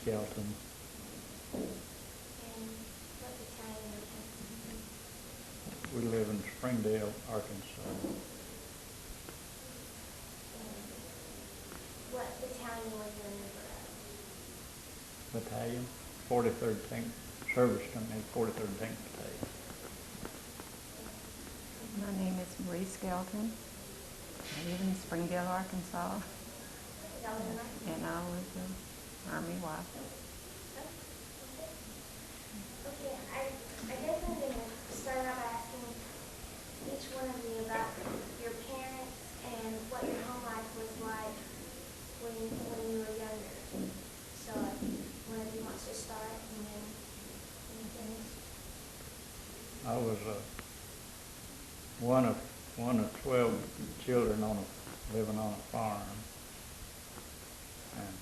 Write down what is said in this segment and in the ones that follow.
Skelton. And what battalion were you in? We live in Springdale, Arkansas. And what battalion were you a member of? Battalion, 43rd Tank Service Company, 43rd Tank Battalion. My name is Marie Skelton. I live in Springdale, Arkansas, Y'all in Iraq? and I was an Army wife. Okay, I guess I'm going to start out by asking each one of you about your parents and what your home life was like when you were younger. So one of you wants to start and then you finish. I was one of 12 children living on a farm, and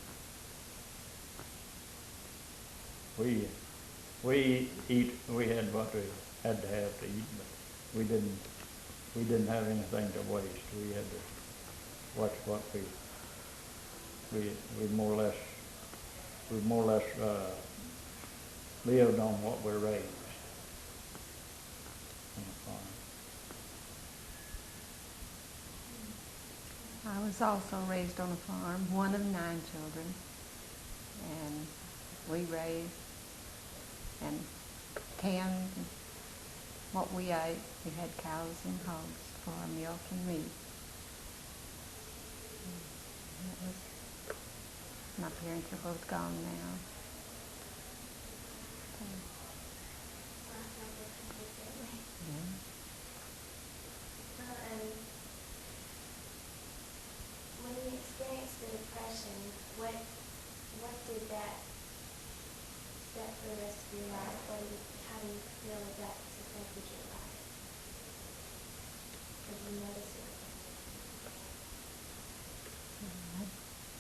we had what we had to have to eat, but we didn't have anything to waste. We had to watch what we more or less lived on what we raised on the farm. I was also raised on a farm, one of 9 children, and we raised and canned what we ate. We had cows and hogs for our milk and meat. And that was, my parents are both gone now. Yeah. And when you experienced the Depression, what did that for the rest of your life? How do you feel that that's affected your life? Did you notice it?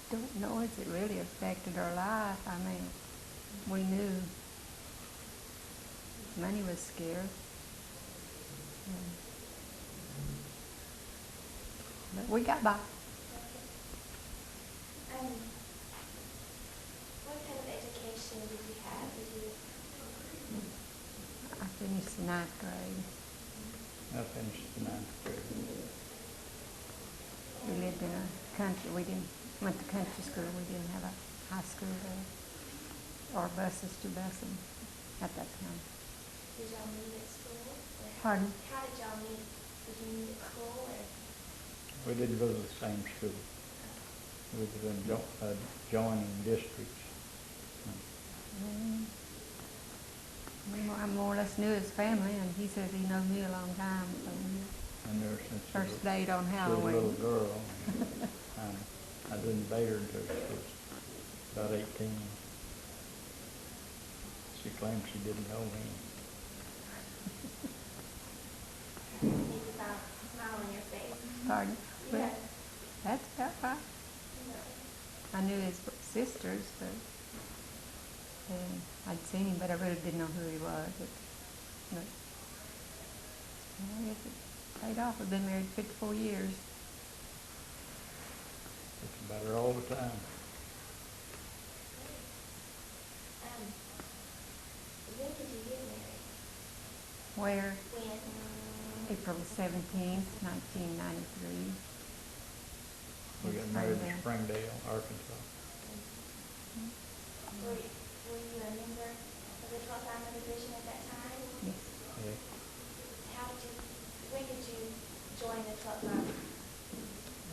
I don't know if it really affected our life. I mean, we knew money was scarce. But we got by. What kind of education did you have? I finished the 9th grade. I finished the 9th grade. We lived in a country. We went to country school. We didn't have a high school there or buses to bus them at that time. Did y'all meet at school? Pardon? How did y'all meet? Did you meet at school or? We didn't go to the same school. We were in joining districts. I more or less knew his family, and he says he knows me a long time. So And there since first date on she was a Halloween. little girl, and I didn't date her until she was about 18. She claimed she didn't know me. You need to smile on your face. Pardon? Yeah. Well, that's about right. I knew his sisters, but I'd seen him, but I really didn't know who he was. But I guess it paid off. We've been married 54 years. It's about her all the time. When did you get married? Where? When? April 17th, 1993. We got married in Springdale, Arkansas. Were you a member of the 12th Army Division at that time? Yes. Yeah. When did you join the 12th Army?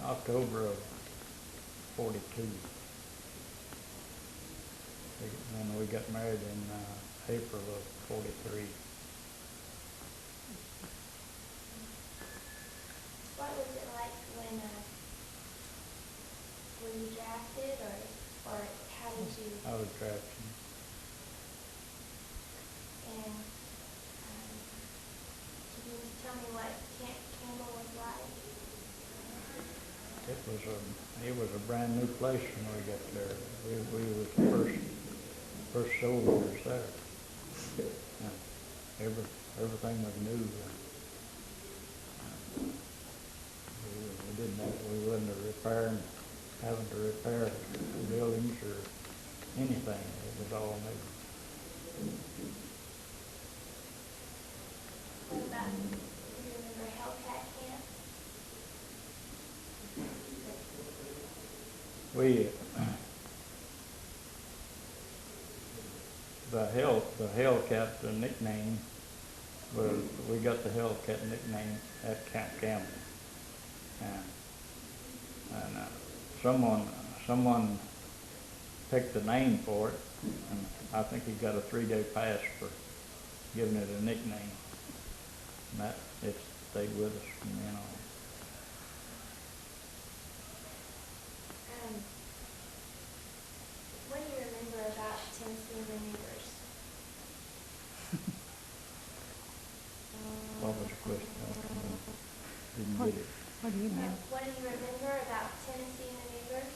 October of 42. And we got married in April of 43. What was it like when were you drafted or how did you? I was drafted. And can you tell me what Camp Campbell was like? It was a brand new place when we got there. We were the first soldiers there. And everything was new. We wasn't having to repair buildings or anything. It was all new. What about, do you remember Hellcat Camp? We, the Hellcat, the nickname, was, we got the Hellcat nickname at Camp Campbell. And someone picked the name for it, and I think he got a 3-day pass for giving it a nickname. And that, it stayed with us from then on. What do you remember about Tennessee maneuvers? What was the question? Didn't What, get it. what do you mean? What do you remember about Tennessee maneuvers?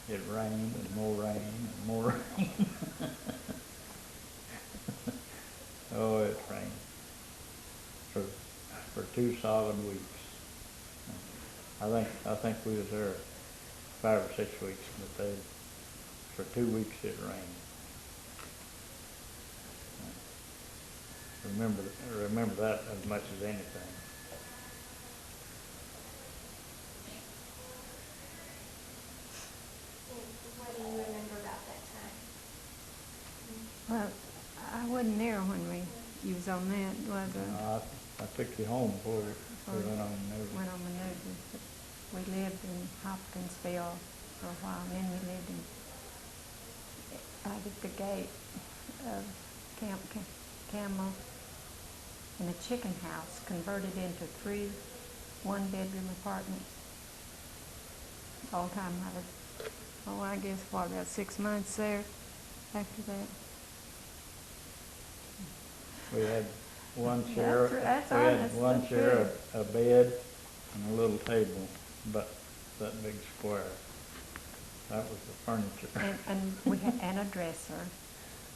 It rained and more rain and more rain. Oh, it rained for 2 solid weeks. I think we was there 5 or 6 weeks, but for 2 weeks it rained. Remember that as much as anything. What do you remember about that time? Well, I wasn't there when you was on that, was I? I took you home before we went on the news. Went on the news. We lived in Hopkinsville for a while, and then we lived out at the gate of Camp Camel in a chicken house converted into 3 one-bedroom apartments. All time I was, I guess, about 6 months there after that. We had one chair, That's we had honest, one that's chair, good. a bed, and a little table, but that big square. That was the furniture. And we had, and a dresser.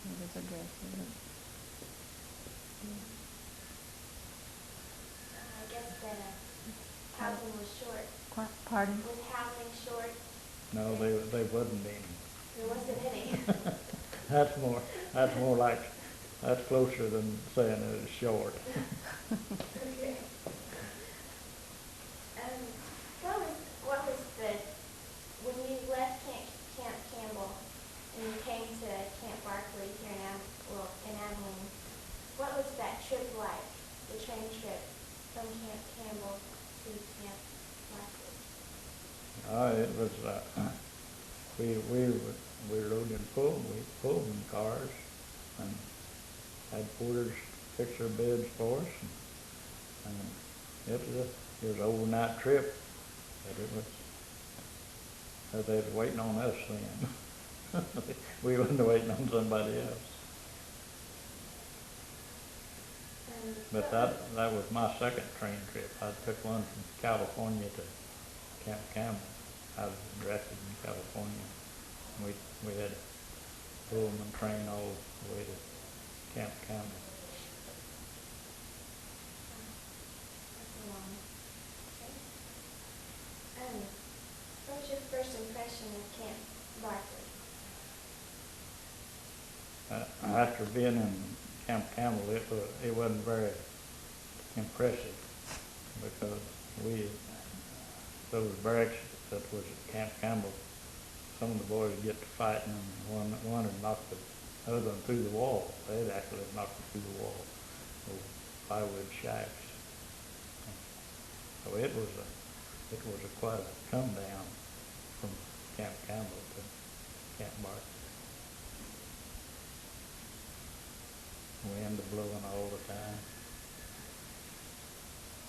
There was a dresser. I guess that housing was short. Pardon? Was housing short? No, they wasn't any. There wasn't any. That's more like, that's closer than saying it was short. Okay. What was when you left Camp Campbell and you came to Camp Barkley here in Abilene, what was that trip like, the train trip from Camp Campbell to Camp Barkley? It was, we rode in Pullman cars and had porters fix their beds for us. And it was an overnight trip, but they was waiting on us then. We wasn't waiting on somebody else. But that was my second train trip. I took one from California to Camp Campbell. I was drafted in California. We had a Pullman train all the way to Camp Campbell. That's a long trip. What was your first impression of Camp Barkley? After being in Camp Campbell, it wasn't very impressive because those barracks that was at Camp Campbell, some of the boys would get to fighting and one had knocked the other one through the wall. They'd actually knocked them through the wall, those plywood shacks. So it was quite a come down from Camp Campbell to Camp Barkley. Wind blowing all the time.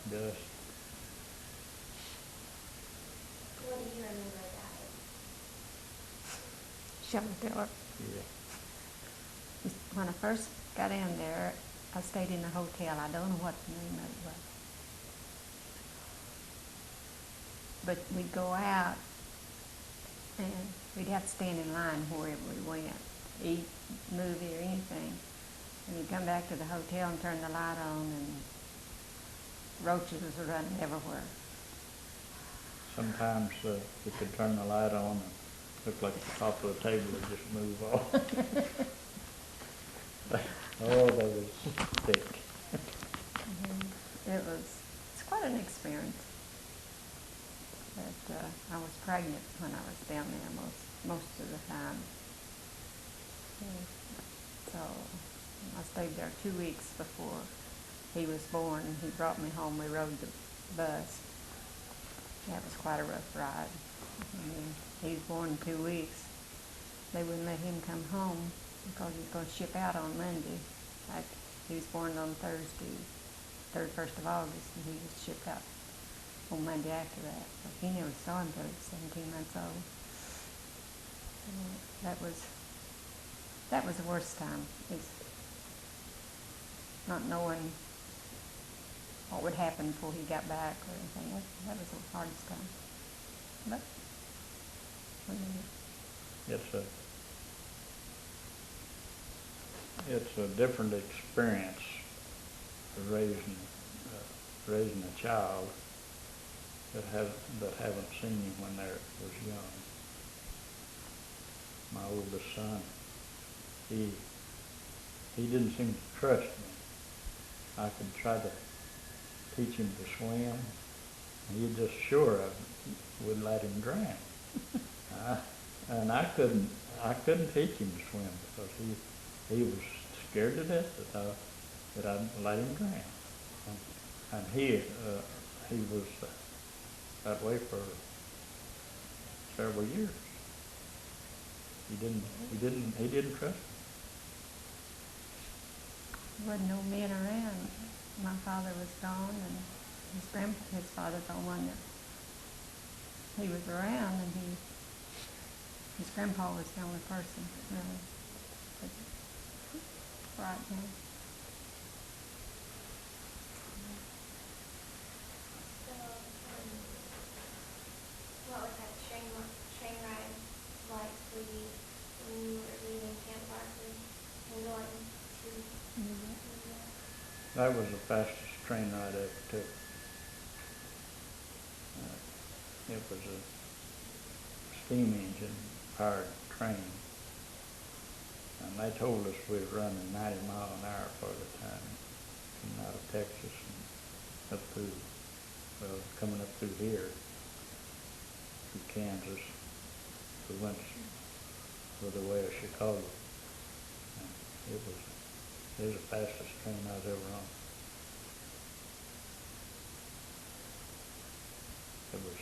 Dust. What do you remember about it? Shall I tell her? Yeah. When I first got in there, I stayed in a hotel. I don't know what the name of it was. But we'd go out and we'd have to stand in line wherever we went, eat, movie or anything. And you'd come back to the hotel and turn the light on and roaches was running everywhere. Sometimes you could turn the light on and Looked like the top of the table would just move off. Oh, that was thick. It's quite an experience. But I was pregnant when I was down there most of the time. So I stayed there 2 weeks before he was born. He brought me home. We rode the bus. That was quite a rough ride. I mean, he was born in 2 weeks. They wouldn't let him come home because he was going to ship out on Monday. He was born on Thursday, 31st of August, and he was shipped out on Monday after that. So he never saw him until he was 17 months old. That was the worst time, is not knowing what would happen before he got back or anything. That was the hardest time. But it's a different experience for raising a child that haven't seen you when they was young. My oldest son, he didn't seem to trust me. I could try to teach him to swim, and he'd just sure I would let him drown. And I couldn't teach him to swim because he was scared to death that I'd let him drown. And he was that way for several years. He didn't trust me. there wasn't no men around. My father was gone, and his father's the one that he was around, and his grandpa was the only person really. But right now. So, what was that train ride like for you when you were leaving Camp Barkley and going to New York? That was the fastest train ride I ever took. It was a steam engine powered train, and they told us we were running 90 miles an hour part of the time, coming out of Texas and up through, coming up through here, through Kansas. We went the way of Chicago. And it was the fastest train I was ever on. There was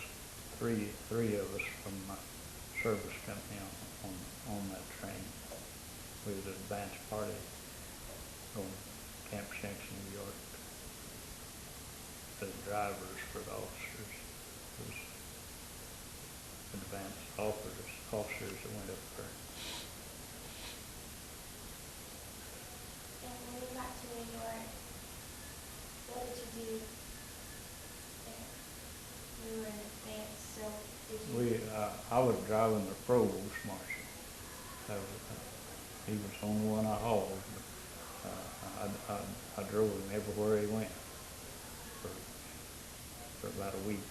three of us from my service company on that train. We was an advance party going to Camp Shanks, New York. The drivers for the officers was advance officers that went up there. And when you got to New York, what did you do there? You were in advance, so did you? I was driving the provost marshal. He was the only one I hauled. I drove him everywhere he went for about a week.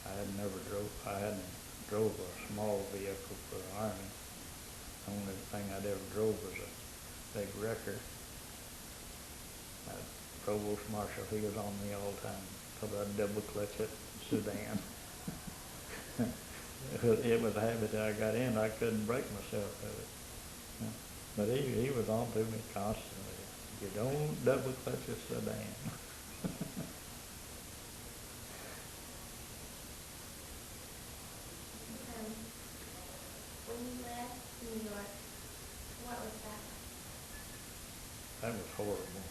I hadn't drove a small vehicle for the Army. The only thing I'd ever drove was a big wrecker. Provost Marshal, he was on me all the time because I'd double clutch it sedan. It was a habit that I got in. I couldn't break myself of it. But he was on to me constantly. You don't double clutch a sedan. When you left New York, what was that like? That was horrible.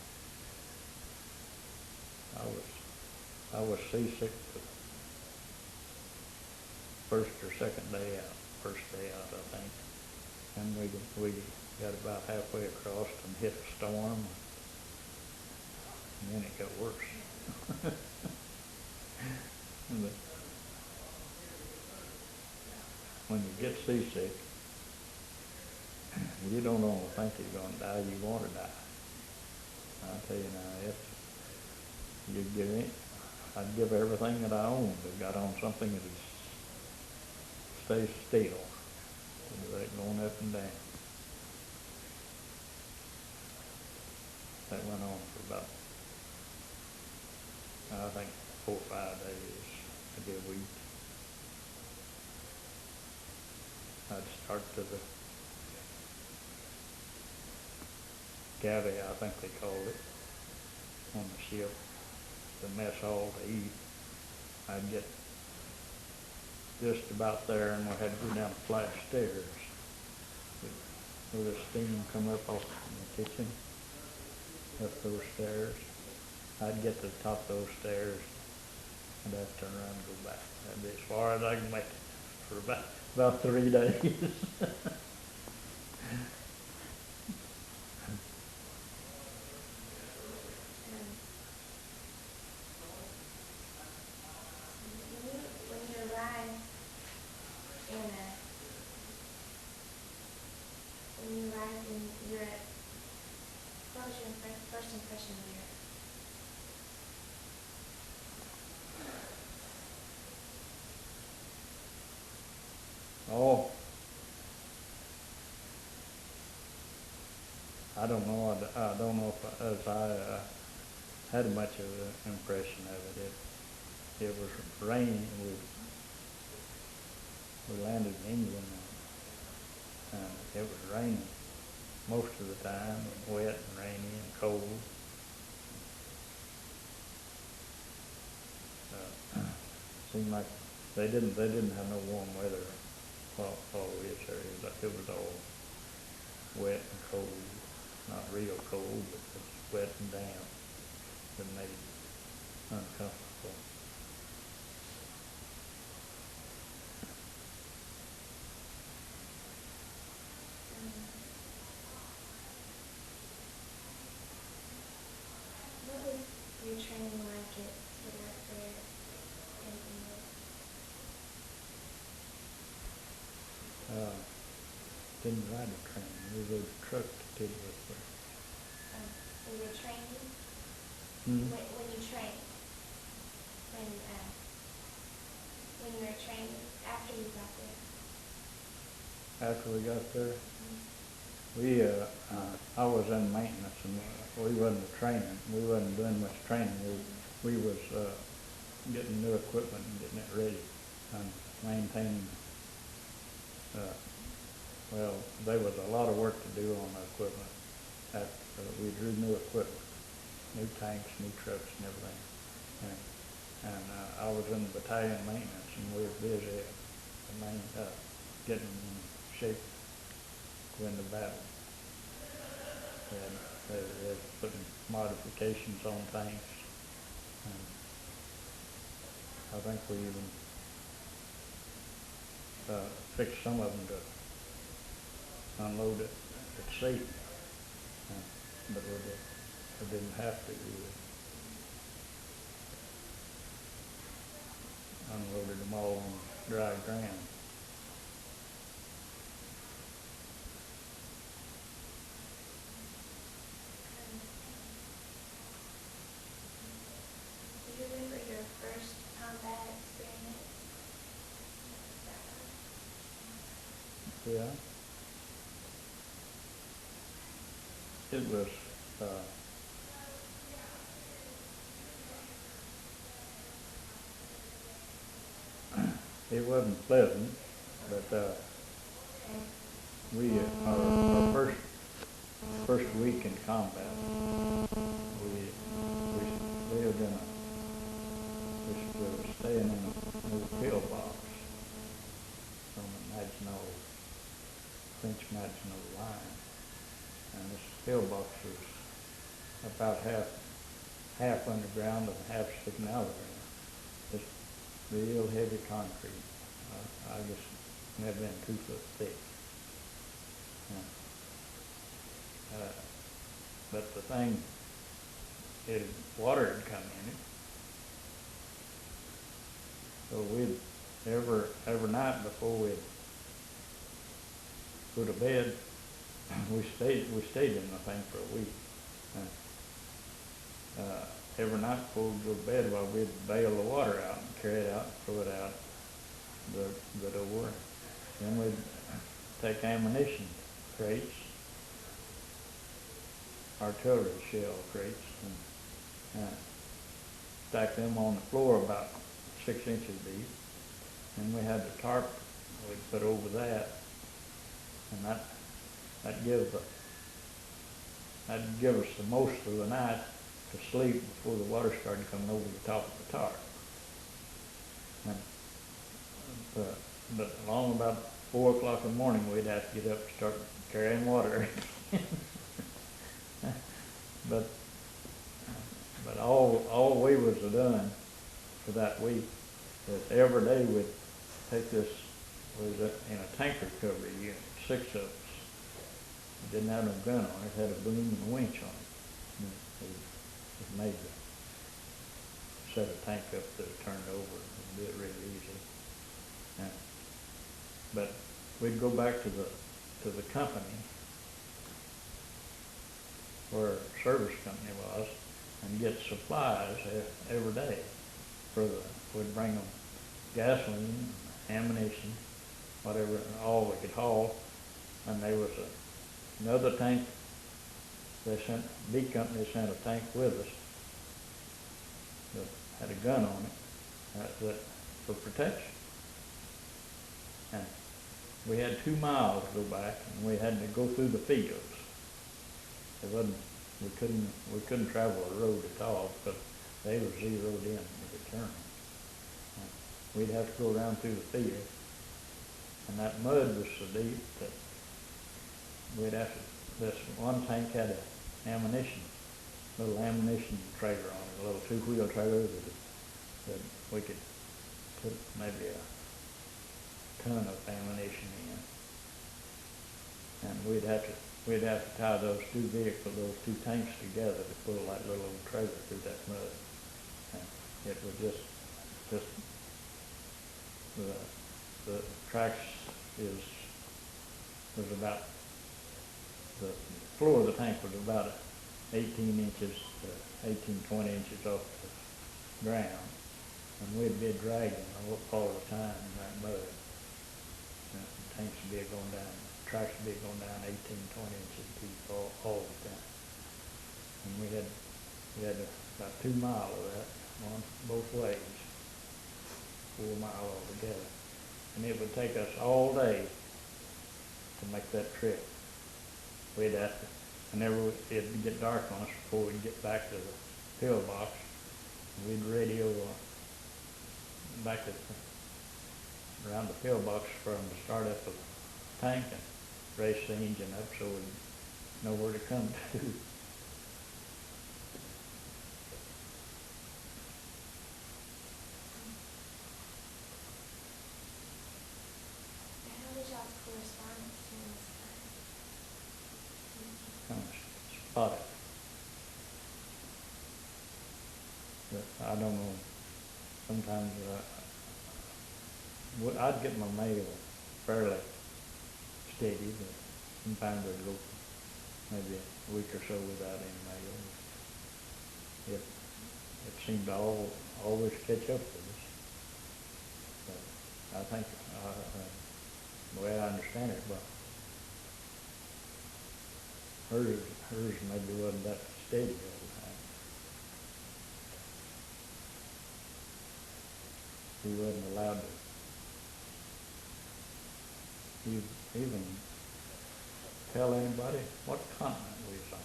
I was seasick the first or second day out. First day out, I think. And we got about halfway across and hit a storm. And then it got worse. But when you get seasick, you don't only think you're going to die, you want to die. I'll tell you now, you get in. I'd give everything that I owned that got on something that stays still, instead of it going up and down. That went on for about, I think, 4 or 5 days, maybe a week. I'd start to the galley, I think they called it, on the ship, the mess hall to eat. I'd get just about there, and we had to go down a flight of stairs where the steam come up off in the kitchen, up those stairs. I'd get to the top of those stairs, and I'd turn around and go back. That'd be as far as I can make it for about 3 days. When you arrive in a, when you arrive in Europe, what was your first impression of Europe? Oh, I don't know. I don't know if I had much of an impression of it. It was raining. We landed in England, and it was raining most of the time, wet and rainy and cold. Seemed like they didn't have no warm weather while we was there. It was all wet and cold, not real cold, but just wet and damp that made it uncomfortable. What was your training like at to work there in England? Didn't ride a train. We rode a truck to Tidworth. So your training, Hmm? when you trained, when you were training, after you got there? After we got there, I was in maintenance, and we wasn't training. We wasn't doing much training. We was getting new equipment and getting it ready and maintaining. Well, there was a lot of work to do on the equipment. We drew new equipment, new tanks, new trucks, and everything. And I was in the battalion maintenance, and we were busy getting in shape to win the battle. And they were putting modifications on tanks. And I think we even fixed some of them to unload it at sea. But we didn't have to. We unloaded them all on dry ground. Do you remember your first combat experience? Yeah. It was, it wasn't pleasant, but our first week in combat, we lived in we were staying in a little pillbox from the Maginot, French Maginot line. And this pillbox was about half underground and half sticking out of the ground. Just real heavy concrete. I guess never been 2 foot thick. But the thing, water had come in it. So we'd every night before we'd go to bed, we stayed in the thing for a week. every night before we go to bed, while we'd bail the water out and carry it out and throw it out the door. Then we'd take ammunition crates, artillery shell crates, and stack them on the floor about 6 inches deep. And we had the tarp we'd put over that, and that'd give us the most of the night to sleep before the water started coming over the top of the tarp. And, but along about 4 o'clock in the morning, we'd have to get up and start carrying water. but all we was done for that week is every day we'd take this, was in a tanker recovery unit, 6 of us. It didn't have no gun on it, it had a boom and a winch on it. It made to set a tank up that it turned over and do it really easy. But we'd go back to the company where our service company was and get supplies every day we'd bring them gasoline, ammunition, whatever, all we could haul. And there was another tank. B company sent a tank with us that had a gun on it that for protection. And we had 2 miles to go back, and we had to go through the fields. We couldn't travel a road at all because they were zeroed in to return. We'd have to go around through the field, and that mud was so deep that we'd have to. This one tank had a little ammunition trailer on it, a little 2-wheel trailer that we could put maybe a ton of ammunition in, and we'd have to tie those 2 tanks together to pull that little old trailer through that mud. And it was just the tracks was about, the floor of the tank was about 18 inches to 20 inches off the ground, and we'd be dragging all the time in that mud. The tanks would be going down, tracks would be going down 18, 20 inches deep all the time. And we had about 2 miles of that on both ways, 4 miles altogether. And it would take us all day to make that trip. We'd have to, it'd get dark on us before we'd get back to the pillbox. We'd radio back around the pillbox for them to start up the tank and race the engine up so we'd know where to come to. How was y'all's correspondence during this time? Kind of spotty. But I don't know, sometimes I'd get my mail fairly steady, but sometimes I'd go maybe a week or so without any mail. It seemed to always catch up with us. But I think, the way I understand it, well, hers maybe wasn't that steady all the time. He wasn't allowed to even tell anybody what continent we was on.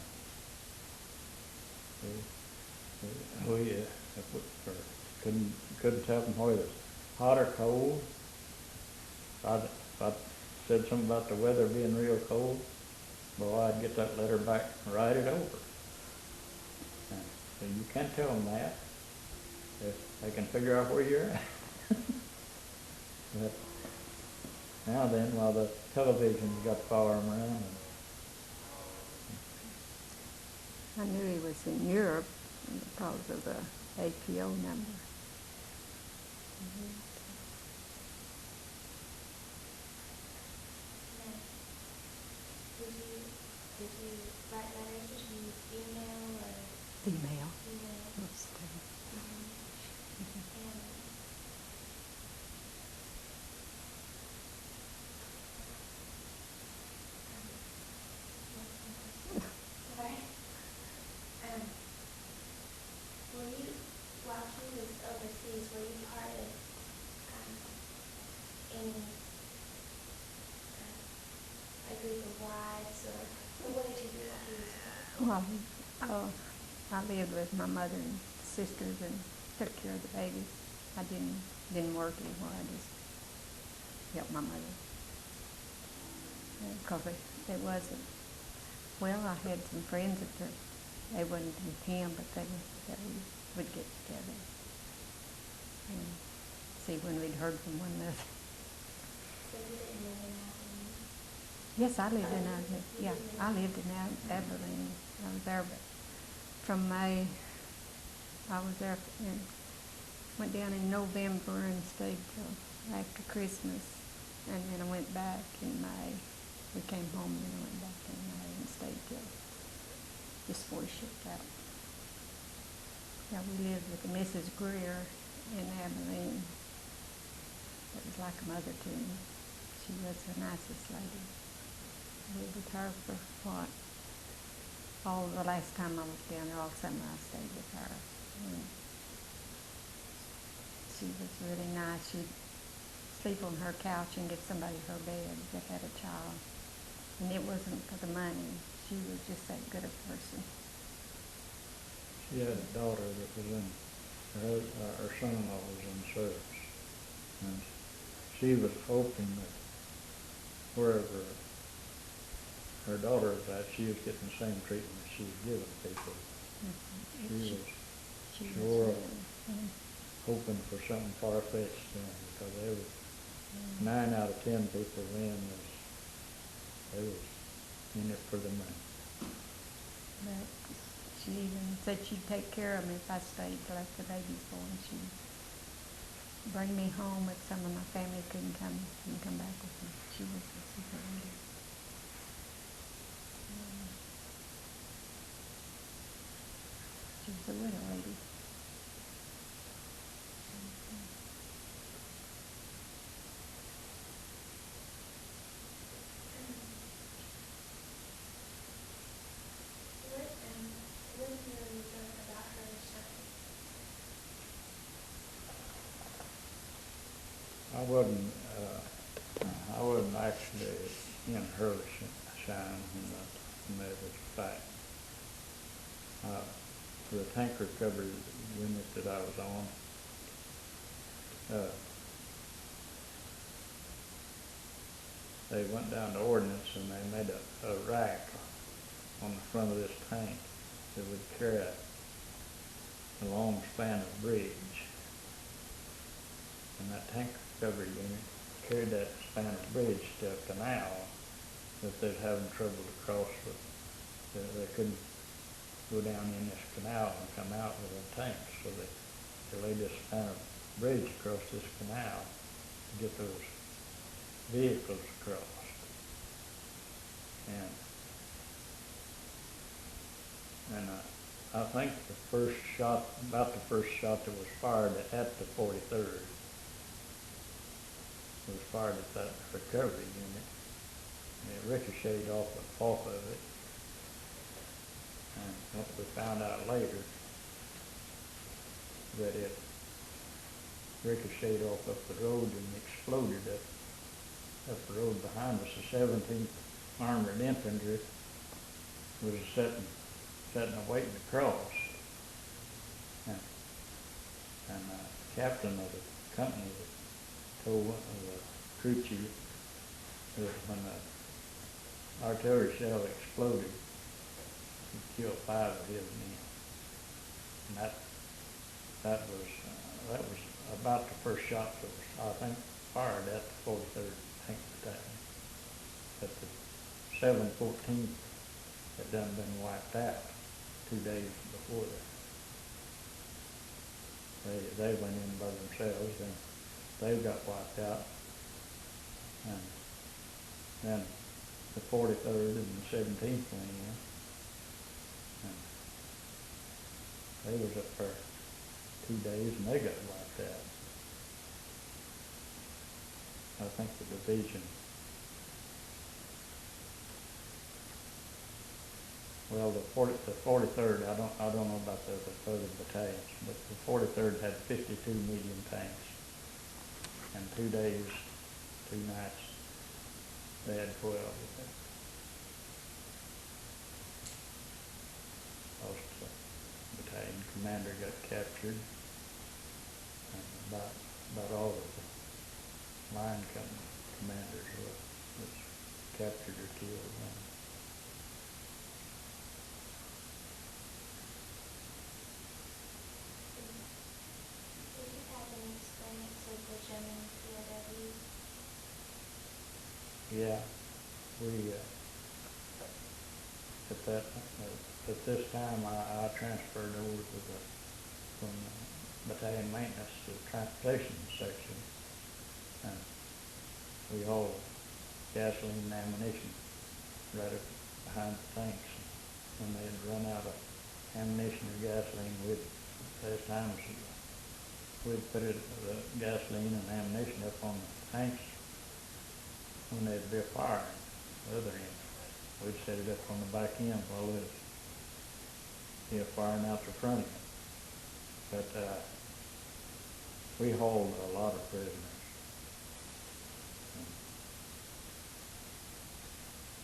We couldn't tell them whether it was hot or cold. If I said something about the weather being real cold, well, I'd get that letter back and write it over. So you can't tell them that. If they can figure out where you're at. But now then, while the television's got to follow them around. I knew he was in Europe because of the APO number. Did you write letters? Did you use email or? Email. Email. Yes. or what did you do while he was gone? Well, I lived with my mother and sisters and took care of the babies. I didn't work anymore. I just helped my mother. Because it wasn't, well, I had some friends they wasn't with him, but that we would get together and see when we'd heard from one another. So you didn't live in Abilene? Yes, I lived in Abilene. Yeah, I lived in Abilene. I was there, but from May, I was there and went down in November and stayed till after Christmas, and then I went back in May. We came home and then I went back in May and stayed till just before we shipped out. Yeah, we lived with Mrs. Greer in Abilene. It was like a mother to me. She was the nicest lady. I lived with her for what? All the last time I was down there, all summer I stayed with her. And she was really nice. She'd sleep on her couch and get somebody her bed that had a child. And it wasn't for the money. She was just that good a person. She had a daughter that was in, her son-in-law was in service. And she was hoping that wherever her daughter was at, she was getting the same treatment she was giving people. She was sure hoping for something far-fetched then, because they were 9 out of 10 people then they was in it for the money. But she even said she'd take care of me if I stayed till after the baby's born. She'd bring me home if some of my family couldn't come back with me. She was a super lady. She was a widow lady. What do you remember about her shine? I wasn't actually in her shine when that was a fact. The tank recovery unit that I was on, they went down to ordnance and they made a rack on the front of this tank that would carry a long span of bridge. And that tank recovery unit carried that span of bridge to a canal that they're having trouble to cross with. They couldn't go down in this canal and come out with a tank, so they laid this span of bridge across this canal to get those vehicles across. And I think about the first shot that was fired at the 43rd was fired at that recovery unit. And it ricocheted off of it. And what we found out later, that it ricocheted off up the road and exploded up the road behind us. The 17th Armored Infantry was sitting waiting to cross. And the captain of the company told the crew chief that when the artillery shell exploded, it killed 5 of his men. And that was about the first shot that was, I think, fired at the 43rd Tank Battalion. But the 714th had done been wiped out 2 days before that. They went in by themselves and they got wiped out. And then the 43rd and the 17th went in. And they was up for 2 days and they got wiped out. I think the division, well, the 43rd, I don't know about the other battalions, but the 43rd had 52 medium tanks. And 2 days, 2 nights, they had 12 of them. battalion commander got captured. And about all of the line commanders was captured or killed. Did you have any experience with the German POWs? Yeah, we at this time I transferred over from battalion maintenance to the transportation section, and we hauled gasoline and ammunition right up behind the tanks. When they had run out of ammunition or gasoline, last time we'd put the gasoline and ammunition up on the tanks when there'd be a fire on the other end. We'd set it up on the back end while there'd be a firing out the front end. But we hauled a lot of prisoners.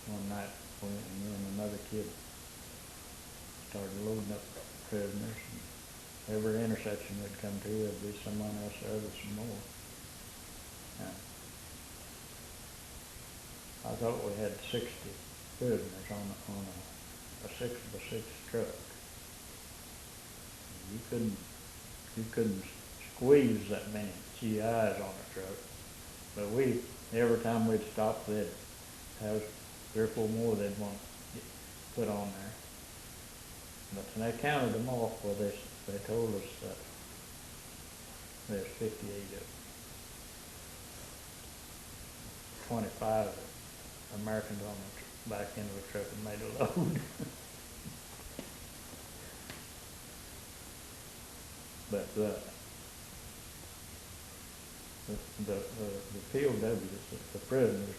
One night, me and another kid started loading up prisoners. And every intersection we'd come to, there'd be someone else there with some more. I thought we had 60 prisoners on a 6x6 truck. You couldn't squeeze that many GIs on a truck. But every time we'd stop, they'd have 3 or 4 more they'd want to put on there. But when they counted them off, well, they told us that there's 58 of them. 25 Americans on the back end of the truck and made a load. But the POWs, the prisoners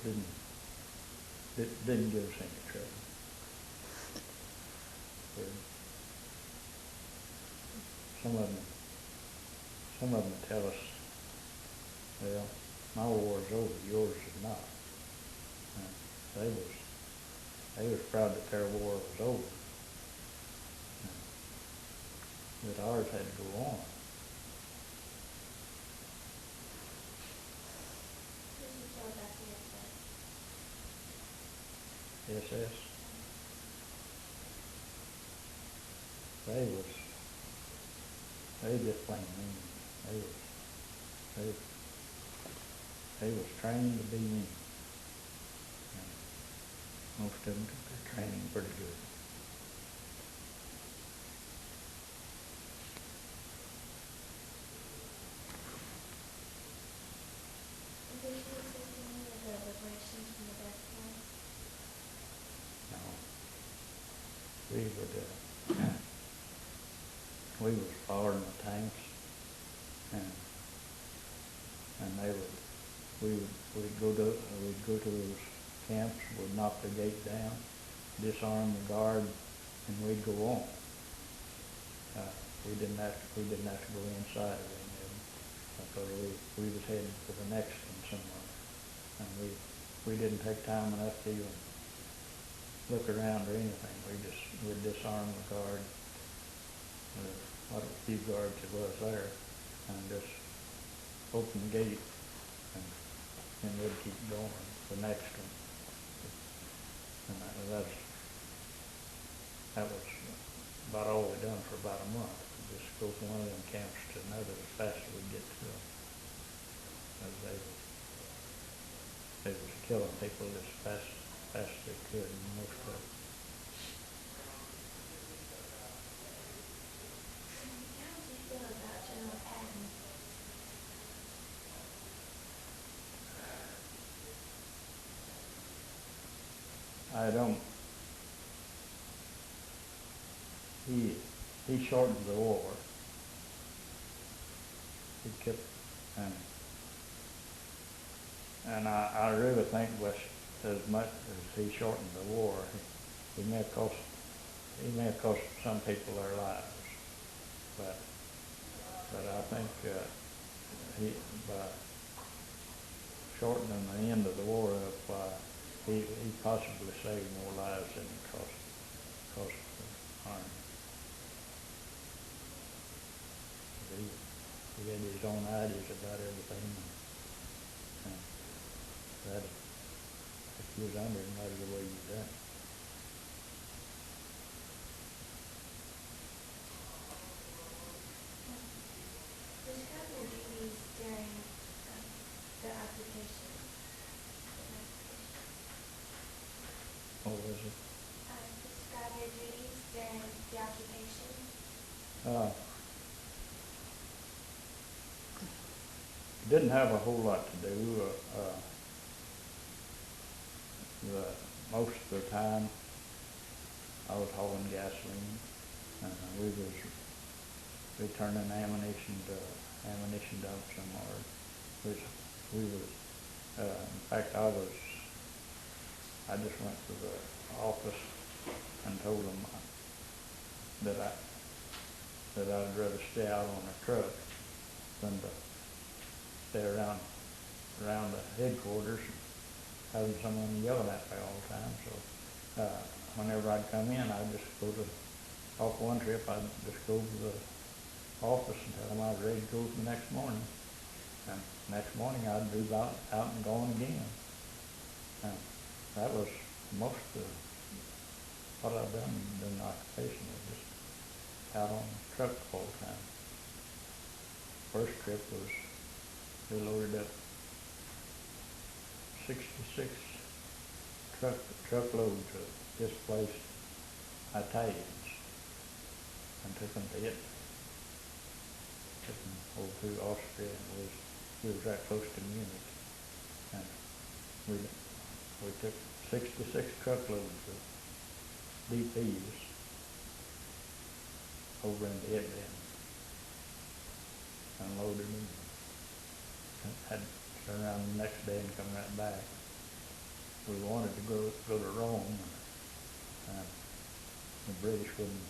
didn't give us any trouble. Some of them tell us, well, my war is over, yours is not. And they was proud that their war was over. But ours had to go on. Did you tell about the SS? SS. They just plain mean. They was trained to be mean. And most of them took their training pretty good. Did you assist in any of the liberations from the death camps? No. We was following the tanks, and we'd go to those camps, we'd knock the gate down, disarm the guard, and we'd go on. We didn't have to go inside of any of them, because we was headed for the next one somewhere, and we didn't take time enough to even look around or anything. We'd disarm the guard, what a few guards it was there, and just open the gate, and we'd keep going the next one. And that was about all we done for about a month. Just go from one of them camps to another as fast as we get to them. They was killing people as fast as they could, and most of them. How did you feel about General Patton? I don't. He shortened the war. He kept, and I really think was as much as he shortened the war, he may have cost some people their lives, but I think he by shortening the end of the war up, he possibly saved more lives than it cost the army. he had his own ideas about everything. And that, if you was under him, that's the way you done it. Describe your duties during the application. What was it? Describe your duties during the occupation. Didn't have a whole lot to do. Most of the time, I was hauling gasoline. We was returning ammunition to ammunition dump somewhere. In fact, I just went to the office and told them that I'd rather stay out on the truck than to stay around the headquarters having someone yelling at me all the time. So whenever I'd come in, I'd just go off one trip, I'd just go to the office and tell them I was ready to go the next morning. And next morning I'd be out and gone again. And that was most of what I've done in the occupation, was just out on the truck all the time. First trip was we loaded up 66 truckloads of displaced Italians and took them to Italy. Took them over through Austria, and we was right close to Munich. And we took 66 truckloads of DPs over into Italy and unloaded them. And had to turn around the next day and come right back. We wanted to go to Rome, and the British wouldn't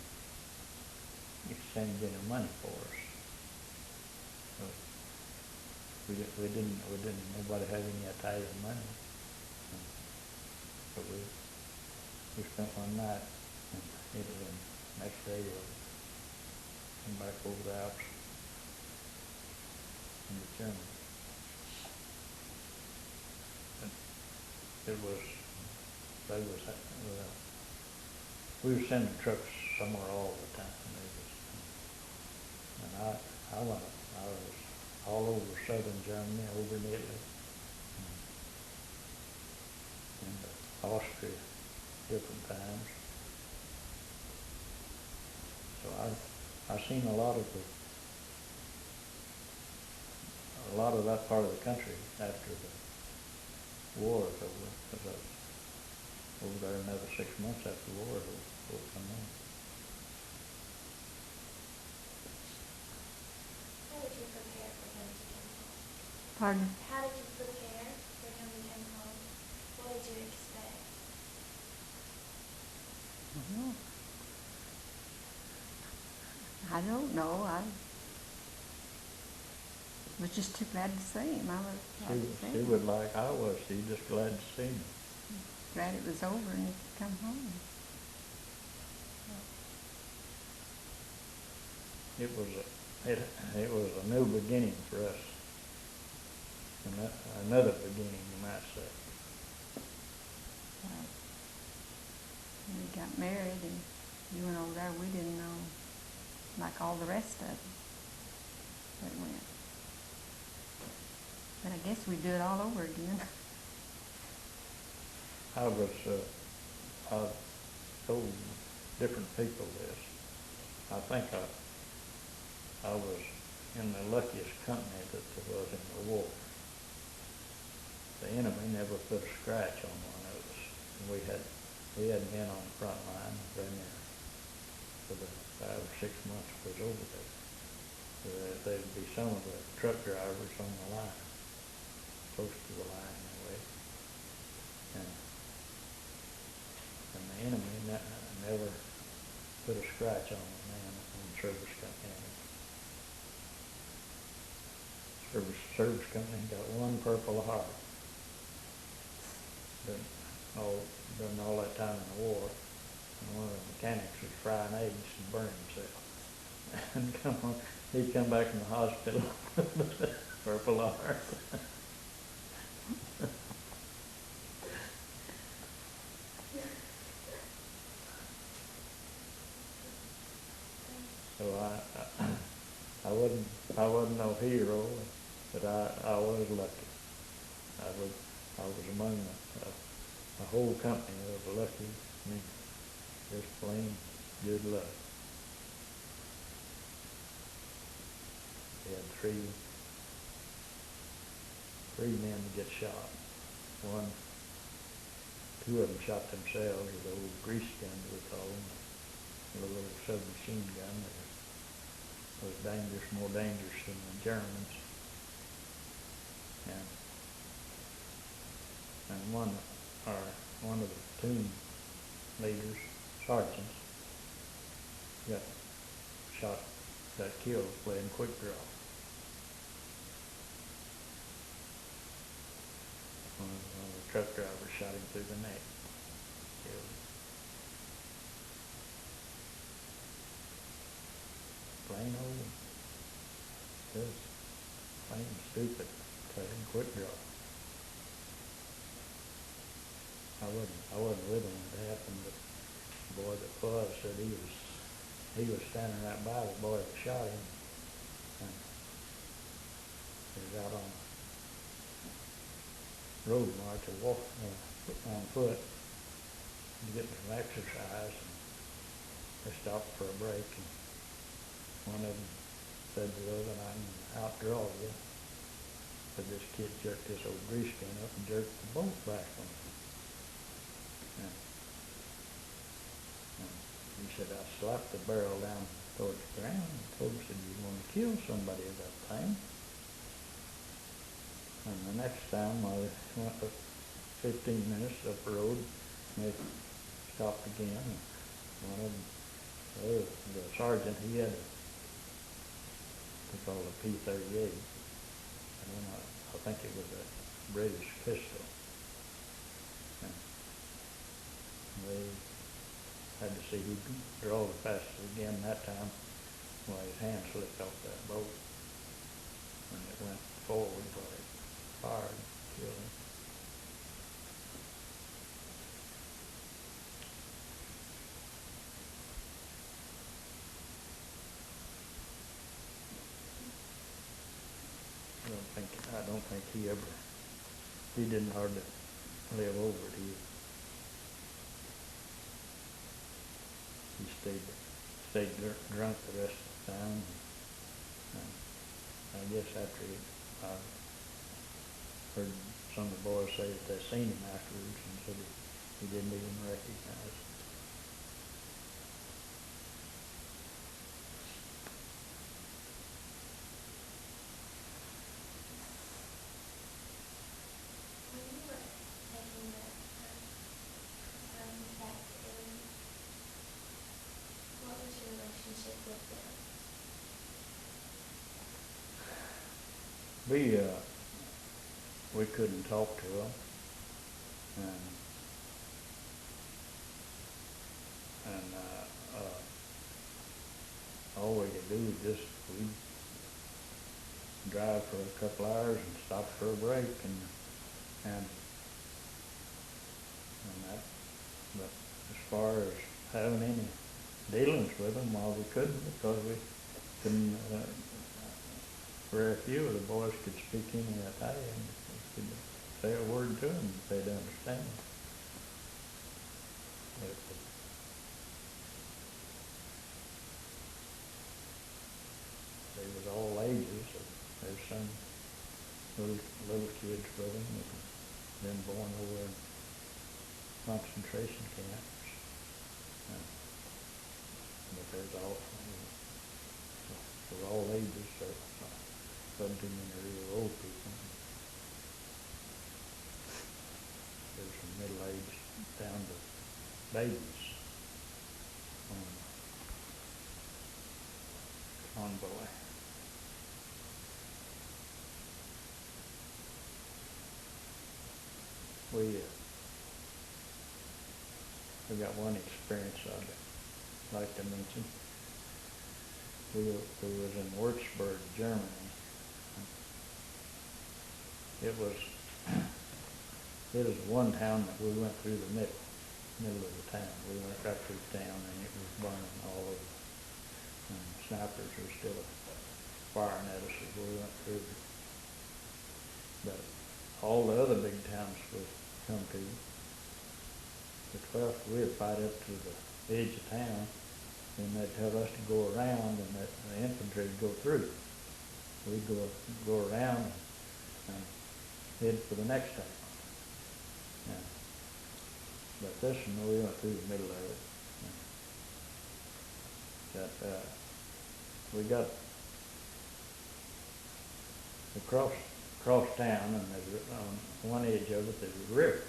exchange any money for us. So we didn't, nobody had any Italian money. But we spent one night in Italy, and next day we came back over the Alps into Germany. We were sending trucks somewhere all the time. I was all over southern Germany, over in Italy, and Austria different times. So I've seen a lot of that part of the country after the war is over, because I was over there another 6 months after the war will come on. How did you prepare for him to come home? Pardon? How did you prepare for him to come home? What did you expect? I don't know. I was just too glad to see him. I was glad to see She him. was like I was. She was just glad to see me. Glad it was over and he could come home. It was a new beginning for us. Another beginning, you might say. When we got married and you went over there, we didn't know, like all the rest of them that went. But I guess we'd do it all over again. I've told different people this. I think I was in the luckiest company that there was in the war. The enemy never put a scratch on one of us. And we had men on the front line, been there for the 5 or 6 months we was over there. There'd be some of the truck drivers on the line, close to the line anyway. And the enemy never put a scratch on a man on the service company. Service company got one Purple Heart. Done all that time in the war, and one of the mechanics was frying eggs and burning himself. And come on, He come back from the hospital purple heart. So I wasn't no hero, but I was lucky. I was among the whole company of lucky. I mean, just plain good luck. We had three men get shot. Two of them shot themselves with old grease guns, we call them, a little old submachine gun that was dangerous, more dangerous than the Germans. And one of the platoon leaders, sergeants, got shot, got killed playing quick draw. One of the truck drivers shot him through the neck, killed him. Plain old, just plain stupid, playing quick draw. I wasn't with him when it happened, but the boy that was said he was standing right by the boy that shot him, and he was out on the road march or walk on foot to get some exercise, and they stopped for a break, and one of them said to the other, "I can outdraw you." But this kid jerked this old grease gun up and jerked the bolt back on him. And he said, "I slapped the barrel down towards the ground and told him, said, you want to kill somebody at that time." And the next time I went for 15 minutes up the road, and they stopped again. And one of them, the sergeant, he had we call it a P-38. I think it was a British pistol. And they had to see who could draw the fastest again that time. Well, his hand slipped off that bolt, and it went forward while it fired and killed him. I don't think he didn't hardly live over it. He stayed drunk the rest of the time. And I guess after I heard some of the boys say that they seen him afterwards and said he didn't even recognize him. We couldn't talk to him, and all we could do was we'd drive for a couple hours and stop for a break and that. But as far as having any dealings with him, well, we couldn't, because we couldn't. Very few of the boys could speak any Italian. We could say a word to them if they'd understand. But they was all ages. There's some little kids with them that have been born over in concentration camps. But there's all ages, so wasn't too many real old people. There's from middle-aged down to babies on convoy. We got one experience I'd like to mention. was in Würzburg, Germany. It was one town that we went through the middle of the town. We went right through town and it was burning all over. And snipers were still firing at us as we went through. But all the other big towns we come to, we'd fight up to the edge of town, and they'd tell us to go around, and the infantry would go through. We'd go around and head for the next town. Yeah. But this one, we went through the middle of it. Yeah. We got across town, and there's, on one edge of it, there's a river.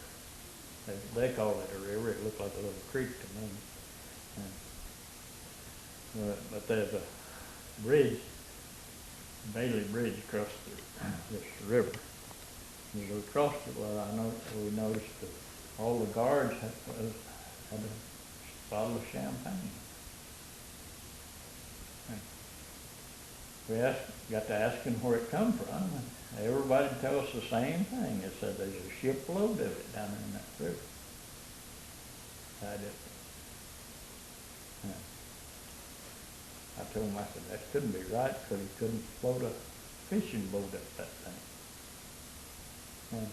They call it a river. It looked like a little creek to me. But there's a bridge, Bailey Bridge across this river. As we crossed it, we noticed that all the guards had a bottle of champagne. We got to asking where it come from, and everybody tell us the same thing. It said there's a shipload of it down in that river. I told him, I said, that couldn't be right, because he couldn't float a fishing boat up that thing. And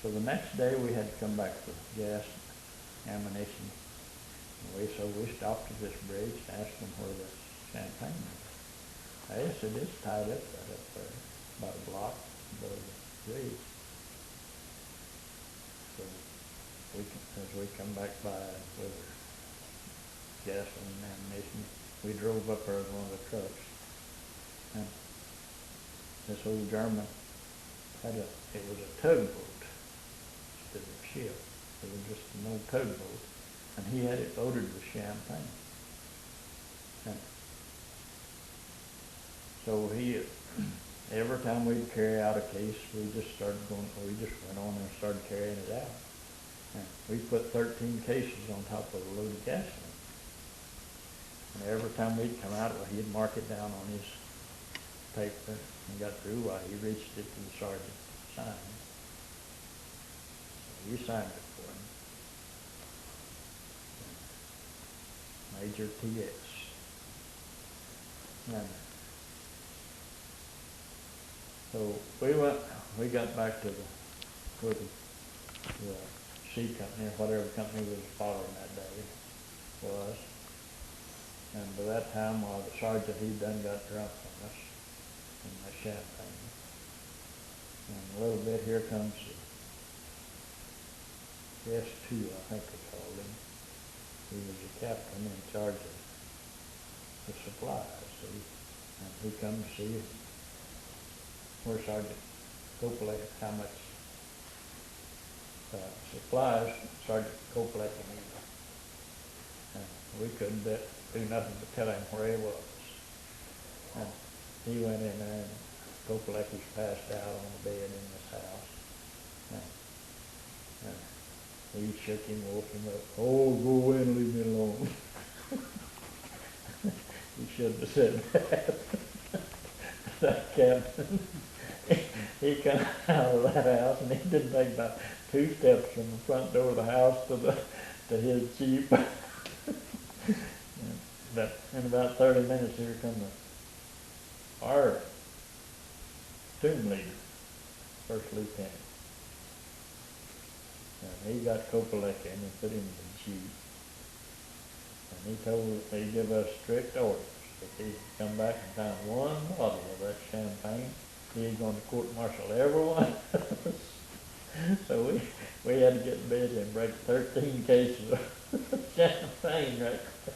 so the next day we had to come back for gas, ammunition. So we stopped at this bridge and asked them where the champagne was. They said it's tied up right up there, about a block above the bridge. So as we come back by with our gasoline and ammunition, we drove up there with one of the trucks. And this old German it was a tugboat instead of a ship. It was just an old tugboat, and he had it loaded with champagne. And so every time we'd carry out a case, we just went on and started carrying it out. And we put 13 cases on top of a load of gasoline. And every time we'd come out, he'd mark it down on his paper and got through. He reached it to the sergeant to sign. So we signed it for him. Major T.S. And so we got back to the C company, or whatever company was following that day was. And by that time, the sergeant, he'd done got drunk on us in the champagne. And a little bit, here comes S2, I think they called him. He was the captain in charge of the supplies, see. And he come to see where Sergeant Copeland, how much supplies Sergeant Copeland needed. And we couldn't do nothing but tell him where he was. And he went in there, and Kopelecki's passed out on the bed in this house. And he shook him, woke him up. Oh, go away and leave me alone. He shouldn't have said that. That captain, he come out of that house, and he didn't take about 2 steps from the front door of the house to his jeep. But in about 30 minutes, here come our tomb leader, first lieutenant. And he got Kopelecki and put him in the jeep. And he gave us strict orders. If he come back and found one bottle of that champagne, he was going to court-martial everyone. So we had to get busy and break 13 cases of champagne right there.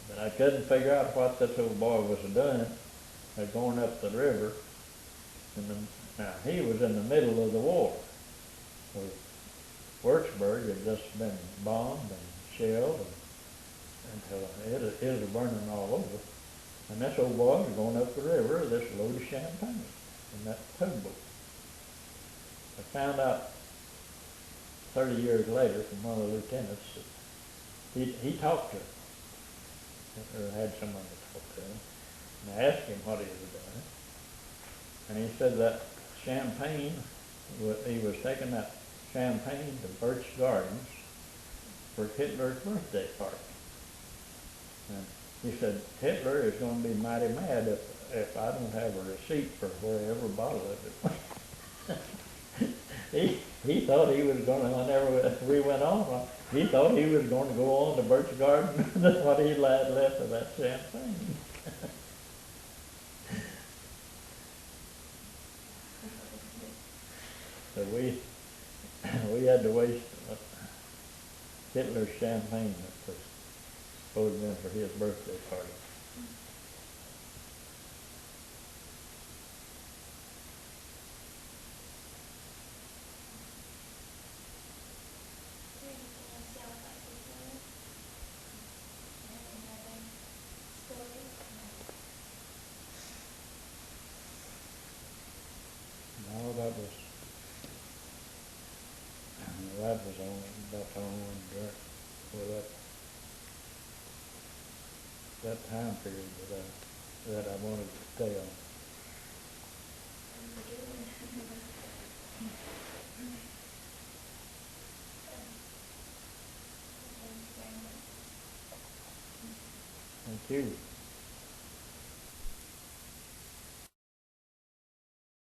But I couldn't figure out what this old boy was doing. Going up the river. Now, he was in the middle of the war. Würzburg had just been bombed and shelled until it was burning all over. And this old boy was going up the river with this load of champagne in that tugboat. I found out 30 years later from one of the lieutenants that he talked to or had someone to talk to him. And I asked him what he was doing. And he said that champagne, he was taking that champagne to Birch Gardens for Hitler's birthday party. And he said, Hitler is going to be mighty mad if I don't have a receipt for wherever bottle of it. he thought he was going to, whenever we went on, he thought he was going to go on to Birch Garden and what he had left of that champagne. So we had to waste Hitler's champagne that was supposed to be for his birthday party. Is there anything else y'all would like to say? Any other stories? No, that was only about the only one during, well, that time period that I wanted to stay on. Thank you.